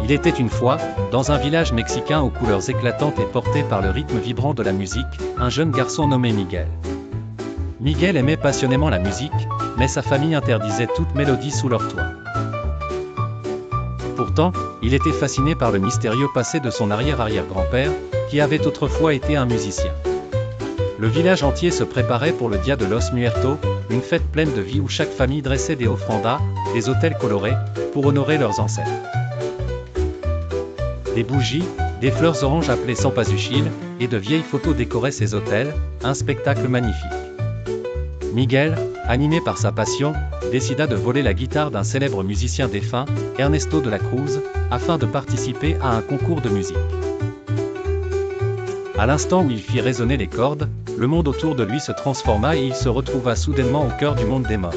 Il était une fois, dans un village mexicain aux couleurs éclatantes et porté par le rythme vibrant de la musique, un jeune garçon nommé Miguel. Miguel aimait passionnément la musique, mais sa famille interdisait toute mélodie sous leur toit. Pourtant, il était fasciné par le mystérieux passé de son arrière-arrière-grand-père, qui avait autrefois été un musicien. Le village entier se préparait pour le Dia de los Muertos, une fête pleine de vie où chaque famille dressait des offrandas, des autels colorés, pour honorer leurs ancêtres. Des bougies, des fleurs oranges appelées cempasúchil, et de vieilles photos décoraient ces autels, un spectacle magnifique. Miguel, animé par sa passion, décida de voler la guitare d'un célèbre musicien défunt, Ernesto de la Cruz, afin de participer à un concours de musique. À l'instant où il fit résonner les cordes, le monde autour de lui se transforma et il se retrouva soudainement au cœur du monde des morts.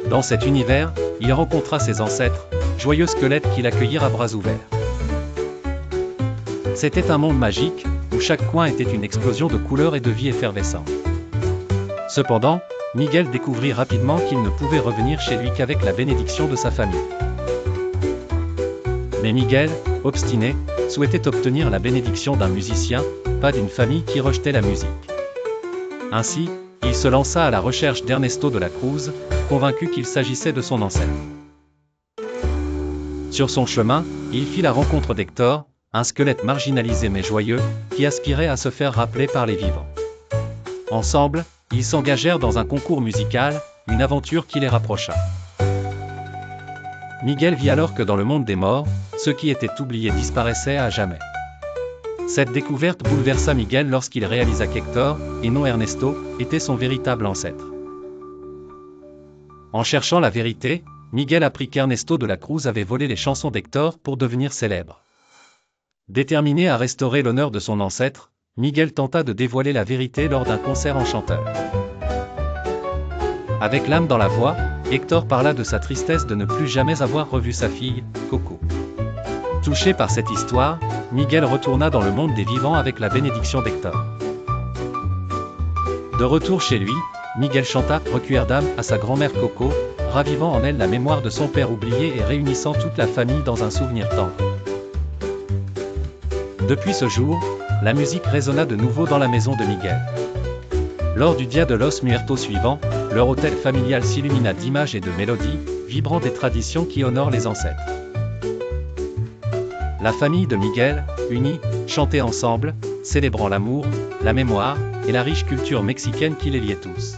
Dans cet univers, il rencontra ses ancêtres, joyeux squelettes qui l'accueillirent à bras ouverts. C'était un monde magique, où chaque coin était une explosion de couleurs et de vie effervescente. Cependant, Miguel découvrit rapidement qu'il ne pouvait revenir chez lui qu'avec la bénédiction de sa famille. Mais Miguel, obstiné, souhaitait obtenir la bénédiction d'un musicien, pas d'une famille qui rejetait la musique. Ainsi, il se lança à la recherche d'Ernesto de la Cruz, convaincu qu'il s'agissait de son ancêtre. Sur son chemin, il fit la rencontre d'Hector, un squelette marginalisé mais joyeux, qui aspirait à se faire rappeler par les vivants. Ensemble, ils s'engagèrent dans un concours musical, une aventure qui les rapprocha. Miguel vit alors que dans le monde des morts, ceux qui étaient oubliés disparaissaient à jamais. Cette découverte bouleversa Miguel lorsqu'il réalisa qu'Hector, et non Ernesto, était son véritable ancêtre. En cherchant la vérité, Miguel apprit qu'Ernesto de la Cruz avait volé les chansons d'Hector pour devenir célèbre. Déterminé à restaurer l'honneur de son ancêtre, Miguel tenta de dévoiler la vérité lors d'un concert enchanteur. Avec l'âme dans la voix, Hector parla de sa tristesse de ne plus jamais avoir revu sa fille, Coco. Touché par cette histoire, Miguel retourna dans le monde des vivants avec la bénédiction d'Hector. De retour chez lui, Miguel chanta « Requierdam » à sa grand-mère Coco, ravivant en elle la mémoire de son père oublié et réunissant toute la famille dans un souvenir tendre. Depuis ce jour, la musique résonna de nouveau dans la maison de Miguel. Lors du Dia de los Muertos suivant, leur hôtel familial s'illumina d'images et de mélodies, vibrant des traditions qui honorent les ancêtres. La famille de Miguel, unie, chantait ensemble, célébrant l'amour, la mémoire, et la riche culture mexicaine qui les liait tous.